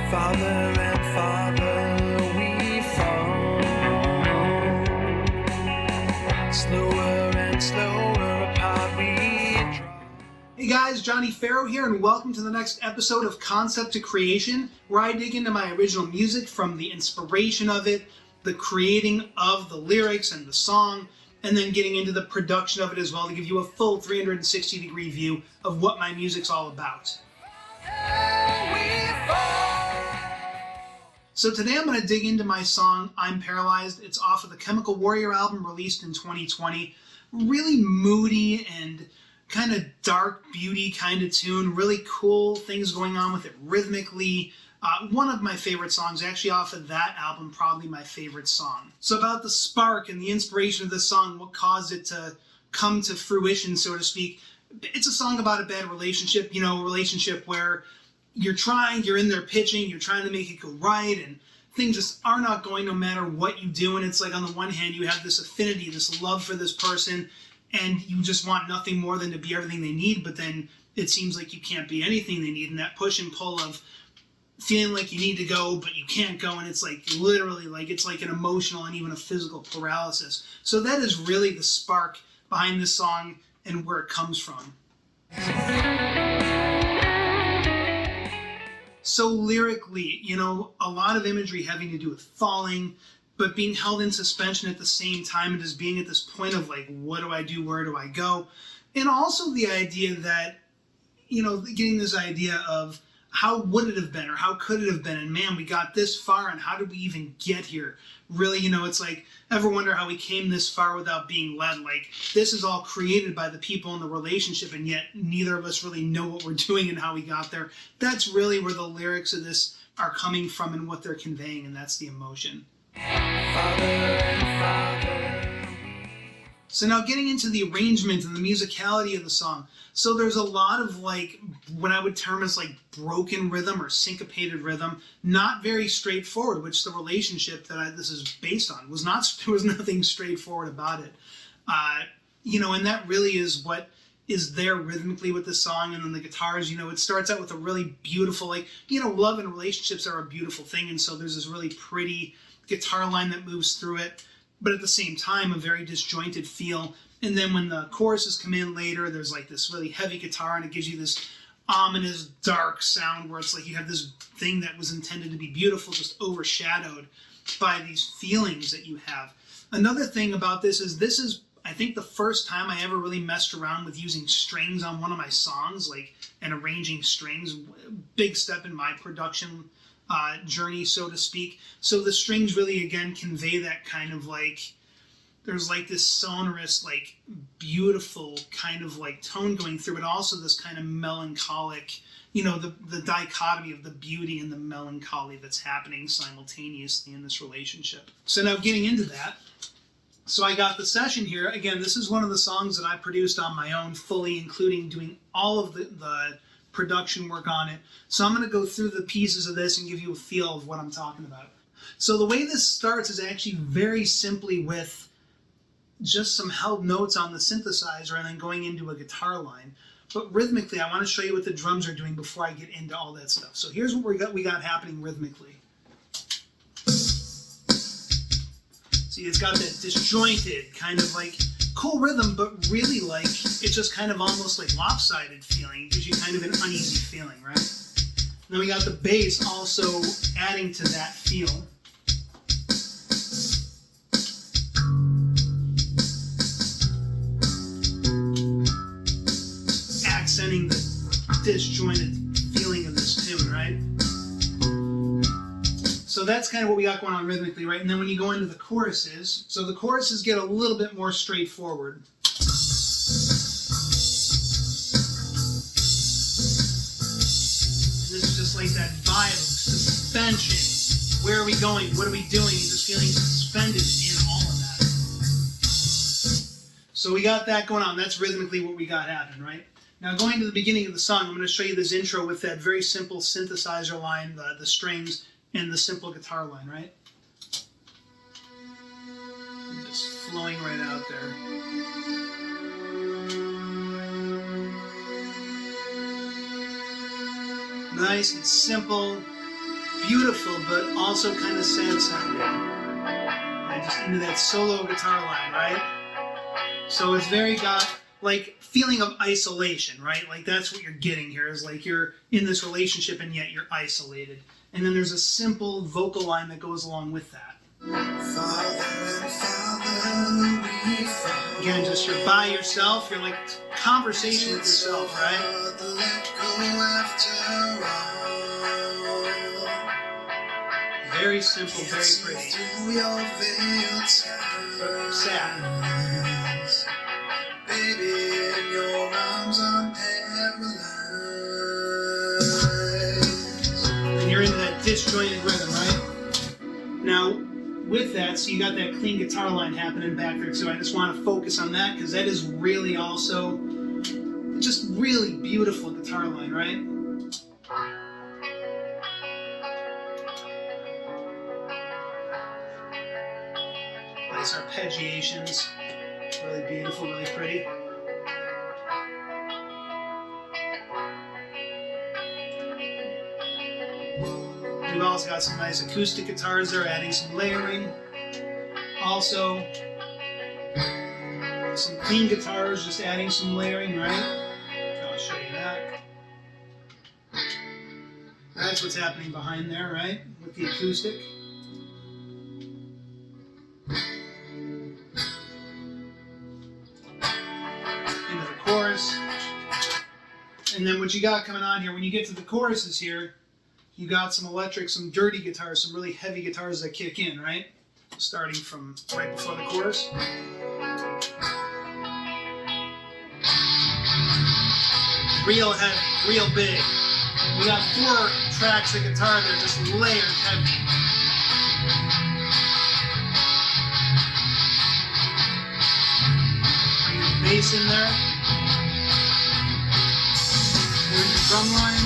Farther and farther we fall, slower and slower apart we draw. Hey guys, Johnnie Ferro here, and welcome to the next episode of Concept to Creation, where I dig into my original music from the inspiration of it, the creating of the lyrics and the song, and then getting into the production of it as well to give you a full 360-degree view of what my music's all about. So today I'm going to dig into my song, I'm Paralyzed. It's off of the Chemical Warrior album released in 2020. Really moody and kind of dark beauty kind of tune. Really cool things going on with it rhythmically. One of my favorite songs, actually off of that album, probably my favorite song. So about the spark and the inspiration of this song, what caused it to come to fruition, so to speak. It's a song about a bad relationship, a relationship where you're in there pitching, you're trying to make it go right, and things just are not going no matter what you do. And it's like on the one hand, you have this affinity, this love for this person, and you just want nothing more than to be everything they need, but then it seems like you can't be anything they need, and that push and pull of feeling like you need to go, but you can't go, and it's like literally like it's like an emotional and even a physical paralysis. So that is really the spark behind this song and where it comes from. So lyrically, a lot of imagery having to do with falling, but being held in suspension at the same time and just being at this point of like, what do I do? Where do I go? And also the idea that, getting this idea of how would it have been or how could it have been? And man, we got this far, and how did we even get here? Really, it's like, ever wonder how we came this far without being led? Like, this is all created by the people in the relationship, and yet neither of us really know what we're doing and how we got there. That's really where the lyrics of this are coming from and what they're conveying, and that's the emotion. Farther and farther. So now getting into the arrangement and the musicality of the song. So there's a lot of like what I would term as like broken rhythm or syncopated rhythm, not very straightforward, which the relationship that this is based on was not. There was nothing straightforward about it. And that really is what is there rhythmically with the song. And then the guitars, it starts out with a really beautiful, love and relationships are a beautiful thing. And so there's this really pretty guitar line that moves through it, but at the same time, a very disjointed feel. And then when the choruses come in later, there's like this really heavy guitar, and it gives you this ominous, dark sound where it's like you have this thing that was intended to be beautiful just overshadowed by these feelings that you have. Another thing about this is, I think, the first time I ever really messed around with using strings on one of my songs, and arranging strings. Big step in my production journey, so to speak. So the strings really, again, convey that kind of there's this sonorous, beautiful kind of tone going through, but also this kind of melancholic, the dichotomy of the beauty and the melancholy that's happening simultaneously in this relationship. So now getting into that, so I got the session here. Again, this is one of the songs that I produced on my own, fully, including doing all of the production work on it. So I'm going to go through the pieces of this and give you a feel of what I'm talking about. So the way this starts is actually very simply with just some held notes on the synthesizer and then going into a guitar line. But rhythmically, I want to show you what the drums are doing before I get into all that stuff. So here's what we got happening rhythmically. See, it's got that disjointed kind of cool rhythm, but really it's just kind of almost lopsided feeling. It gives you kind of an uneasy feeling, right? And then we got the bass also adding to that feel. Accenting the disjointed feeling of this tune, right? So that's kind of what we got going on rhythmically, right? And then when you go into the choruses, so the choruses get a little bit more straightforward. And this is just like that vibe of suspension. Where are we going? What are we doing? And just feeling suspended in all of that. So we got that going on. That's rhythmically what we got happening, right? Now going to the beginning of the song, I'm going to show you this intro with that very simple synthesizer line, the strings, and the simple guitar line, right? Just flowing right out there. Nice and simple. beautiful, but also kind of sad sounding. And just into that solo guitar line, right? So it's very got like feeling of isolation, right? Like that's what you're getting here is like you're in this relationship and yet you're isolated. And then there's a simple vocal line that goes along with that. Again, just you're by yourself, you're like conversation with yourself, right? Very simple, very pretty. But sad. Baby, in your arms I'm paralyzed. And you're into that disjointed rhythm, right? Now, with that, so you got that clean guitar line happening back there too. I just want to focus on that because that is really also just really beautiful guitar line, right? Nice arpeggiations. Really beautiful, really pretty. We've also got some nice acoustic guitars there, adding some layering. Also, some clean guitars, just adding some layering, right? I'll show you that. That's what's happening behind there, right? With the acoustic. Into the chorus. And then what you got coming on here, when you get to the choruses here, you got some electric, some dirty guitars, some really heavy guitars that kick in, right? Starting from right before the chorus. Real heavy, real big. We got 4 tracks of guitar there, just layered heavy. Bring the bass in there. Here's the drum line.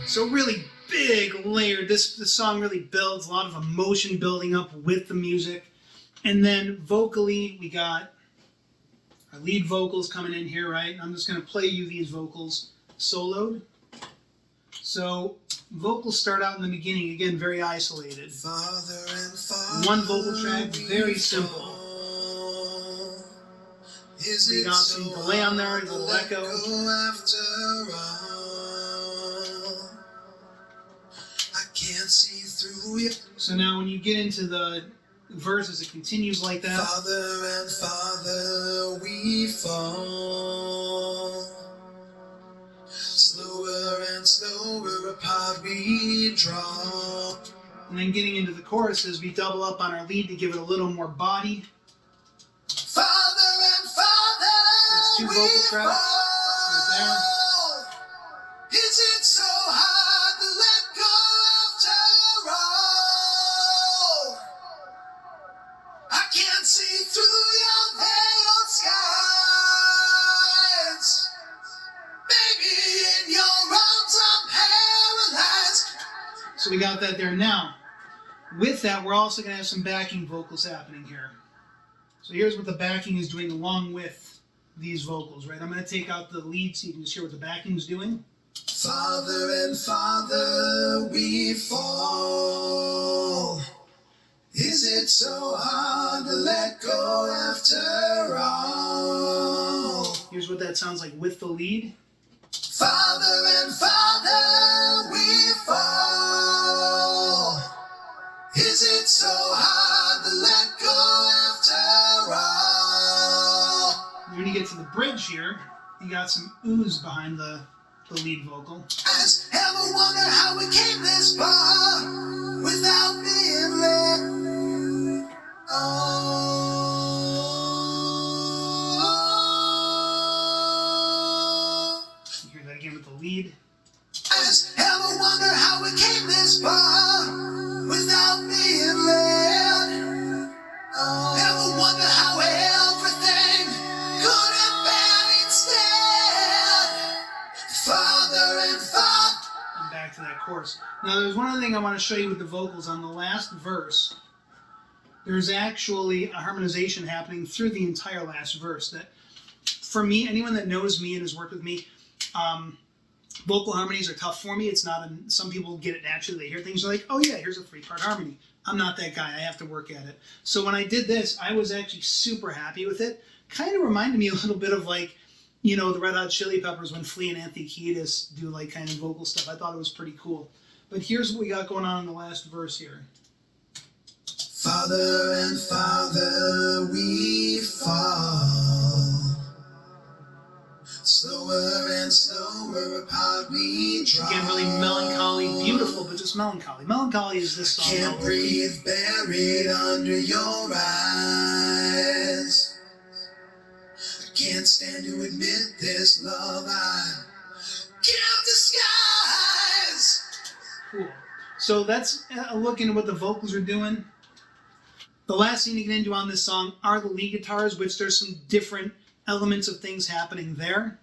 So really big layered. This song really builds a lot of emotion building up with the music. And then vocally, we got our lead vocals coming in here, right? I'm just going to play you these vocals soloed. So vocals start out in the beginning, again, very isolated. Father and Father, One vocal track, very simple. We got some delay on there, a little echo. Can't see through you. So now when you get into the verses, it continues like that. Father and Father, we fall. Slower and slower apart we draw. And then getting into the choruses, we double up on our lead to give it a little more body. Father and Father, That's 2 vocal tracks right there. Is it so hard to let go after all? I can't see through your veiled skies. Baby, in your arms I'm paralyzed. So we got that there. Now, with that, we're also going to have some backing vocals happening here. So here's what the backing is doing along with these vocals, right? I'm going to take out the lead so you can just hear what the backing's doing. Father and Father, we fall. Is it so hard to let go after all? Here's what that sounds like with the lead. Father and Father, we fall. Is it so hard to let go after all? When you get to the bridge here, you got some ooze behind the lead vocal. Has ever wondered how we came this far without being let You hear that again with the lead. Has ever wondered how we came this far without being led? Ever wonder how everything could have been instead? Father and Father. And back to that chorus. Now there's one other thing I want to show you with the vocals on the last verse. there's actually a harmonization happening through the entire last verse that, for me, anyone that knows me and has worked with me, vocal harmonies are tough for me. It's not, some people get it naturally. They hear things like, oh yeah, here's a 3-part harmony. I'm not that guy. I have to work at it. So when I did this, I was actually super happy with it. Kind of reminded me a little bit of like, you know, the Red Hot Chili Peppers when Flea and Anthony Kiedis do like kind of vocal stuff. I thought it was pretty cool. But here's what we got going on in the last verse here. Father and Father, we fall. Slower and slower apart we draw. Again, really melancholy, beautiful, but just melancholy. Melancholy is this song. Can't breathe, buried under your eyes. I can't stand to admit this love I can't disguise. Cool. So that's a look into what the vocals are doing. The last thing to get into on this song are the lead guitars, which there's some different elements of things happening there.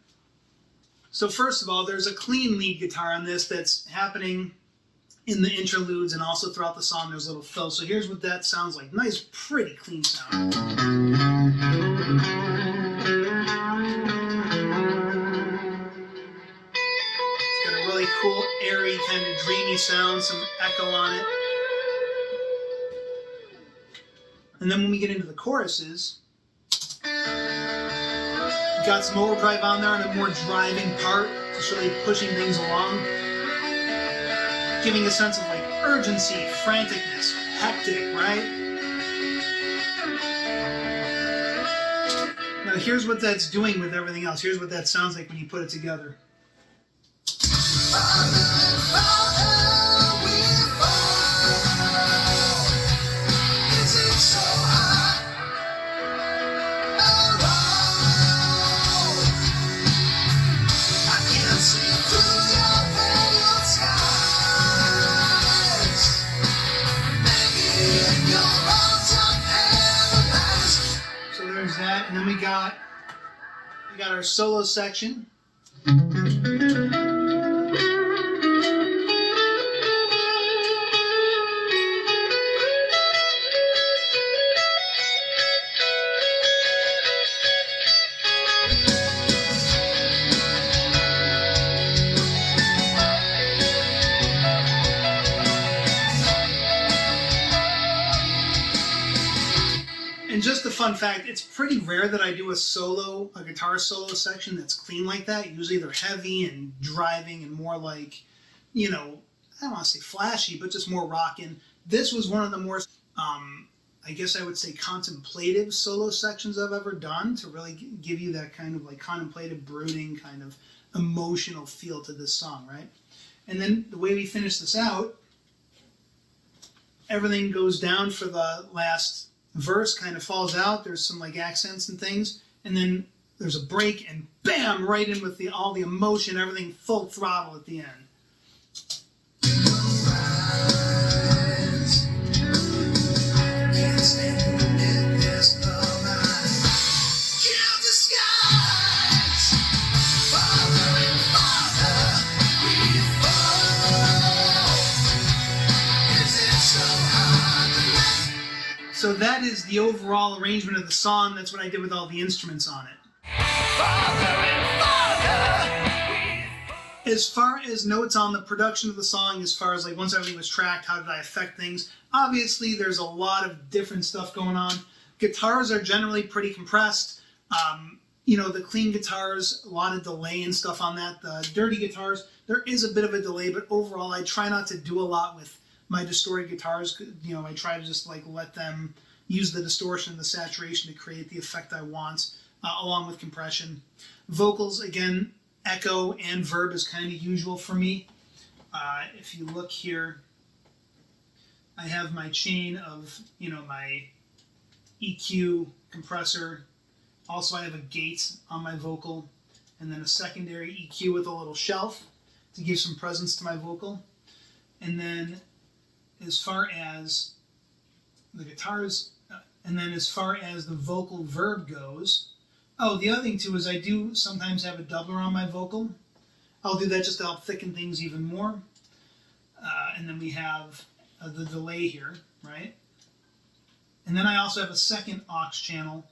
So first of all, there's a clean lead guitar on this that's happening in the interludes and also throughout the song there's little fills. So here's what that sounds like. Nice, pretty clean sound. It's got a really cool, airy, kind of dreamy sound, some echo on it. And then when we get into the choruses, got some overdrive on there and a more driving part, just really pushing things along, giving a sense of like urgency, franticness, hectic, right? Now here's what that's doing with everything else. Here's what that sounds like when you put it together. That, and then we got our solo section. And just a fun fact, it's pretty rare that I do a guitar solo section that's clean like that. Usually they're heavy and driving and more like, you know, I don't want to say flashy, but just more rockin'. This was one of the more, I guess I would say contemplative solo sections I've ever done to really give you that kind of like contemplative, brooding, kind of emotional feel to this song, right? And then the way we finish this out, everything goes down for the last verse, kind of falls out. There's some like accents and things, and then there's a break, and bam, right in with all the emotion, everything full throttle at the end. So that is the overall arrangement of the song. That's what I did with all the instruments on it. As far as notes on the production of the song, as far as like once everything was tracked, how did I affect things? Obviously, there's a lot of different stuff going on. Guitars are generally pretty compressed. You know, the clean guitars, a lot of delay and stuff on that. The dirty guitars, there is a bit of a delay, but overall, I try not to do a lot with my distorted guitars. You know, I try to just like let them use the distortion and the saturation to create the effect I want, along with compression. Vocals, again, echo and verb is kind of usual for me. If you look here, I have my chain of, you know, my EQ, compressor. Also, I have a gate on my vocal, and then a secondary EQ with a little shelf to give some presence to my vocal. And then as far as the guitars, and then as far as the vocal verb goes, oh, the other thing too is I do sometimes have a doubler on my vocal. I'll do that just to help thicken things even more. And then we have the delay here, right? And then I also have a second aux channel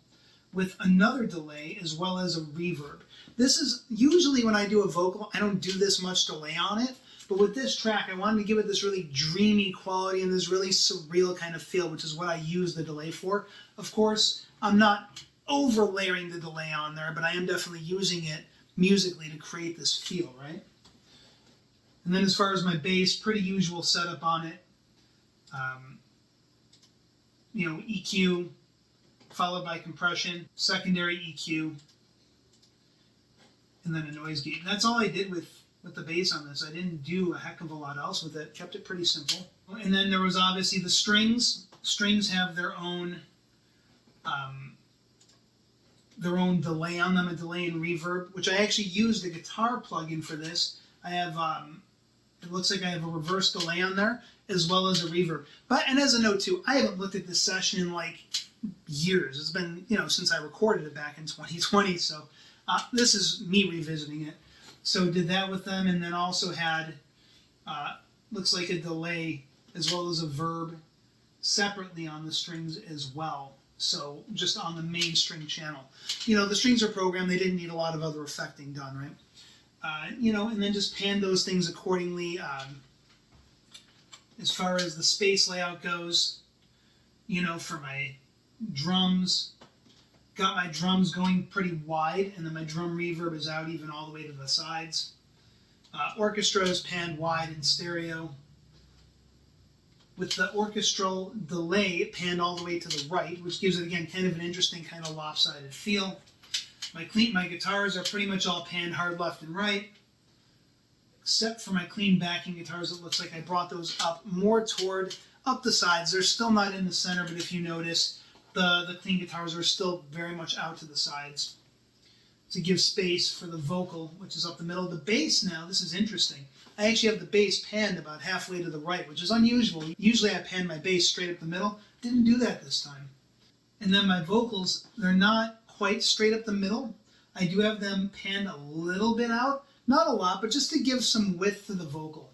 with another delay as well as a reverb. This is usually when I do a vocal, I don't do this much delay on it, but with this track I wanted to give it this really dreamy quality and this really surreal kind of feel, which is what I use the delay for. Of course, I'm not over layering the delay on there, but I am definitely using it musically to create this feel, right? And then as far as my bass, pretty usual setup on it. EQ, followed by compression, secondary EQ, and then a noise gate. And that's all I did with the bass on this. I didn't do a heck of a lot else with it. Kept it pretty simple. And then there was obviously the strings. Strings have their own delay on them, a delay and reverb, which I actually used a guitar plugin for this. I have, it looks like I have a reverse delay on there, as well as a reverb. And as a note too, I haven't looked at this session in like years. It's been, since I recorded it back in 2020, so this is me revisiting it. So did that with them, and then also had, looks like a delay as well as a verb separately on the strings as well. So just on the main string channel. The strings are programmed, they didn't need a lot of other effecting done, right? And then just pan those things accordingly. As far as the space layout goes, for my drums, got my drums going pretty wide, and then my drum reverb is out even all the way to the sides. Orchestra is panned wide in stereo, with the orchestral delay panned all the way to the right, which gives it, again, kind of an interesting kind of lopsided feel. My guitars are pretty much all panned hard left and right, except for my clean backing guitars. It looks like I brought those up more toward up the sides. They're still not in the center, but if you notice, the clean guitars are still very much out to the sides to give space for the vocal, which is up the middle. The bass now, this is interesting. I actually have the bass panned about halfway to the right, which is unusual. Usually I pan my bass straight up the middle. Didn't do that this time. And then my vocals, they're not quite straight up the middle. I do have them panned a little bit out. Not a lot, but just to give some width to the vocal.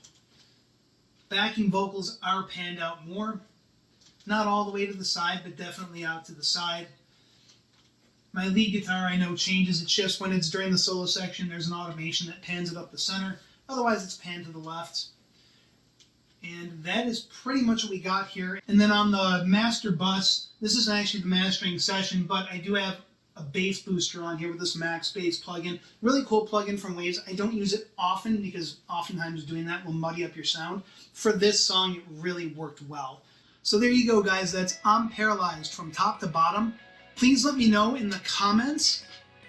Backing vocals are panned out more. Not all the way to the side, but definitely out to the side. My lead guitar, I know, changes. It shifts when it's during the solo section. There's an automation that pans it up the center. Otherwise, it's panned to the left. And that is pretty much what we got here. And then on the master bus, this isn't actually the mastering session, but I do have a bass booster on here with this Max Bass plugin. Really cool plugin from Waves. I don't use it often because oftentimes doing that will muddy up your sound. For this song, it really worked well. So there you go, guys. That's I'm Paralyzed from top to bottom. Please let me know in the comments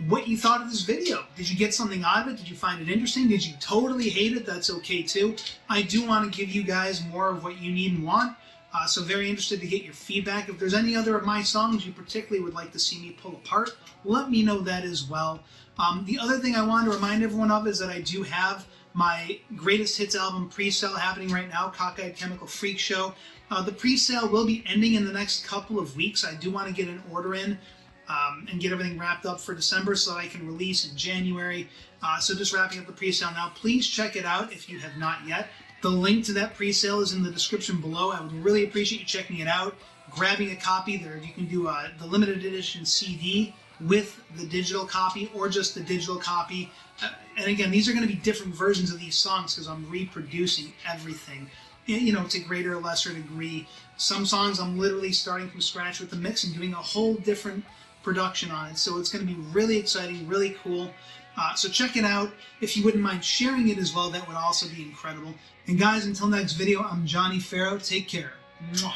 what you thought of this video. Did you get something out of it? Did you find it interesting? Did you totally hate it? That's okay too. I do want to give you guys more of what you need and want. So very interested to get your feedback. If there's any other of my songs you particularly would like to see me pull apart, let me know that as well. The other thing I wanted to remind everyone of is that I do have my Greatest Hits album pre-sale happening right now, Cockeyed Chemical Freak Show. The pre-sale will be ending in the next couple of weeks. I do want to get an order in and get everything wrapped up for December so that I can release in January. So just wrapping up the pre-sale now. Please check it out if you have not yet. The link to that pre-sale is in the description below. I would really appreciate you checking it out, grabbing a copy. There, you can do the limited edition CD with the digital copy or just the digital copy. And again, these are going to be different versions of these songs because I'm reproducing everything, to greater or lesser degree. Some songs I'm literally starting from scratch with the mix and doing a whole different production on it. So it's going to be really exciting, really cool. So check it out. If you wouldn't mind sharing it as well, that would also be incredible. And guys, until next video, I'm Johnnie Ferro. Take care. Mwah.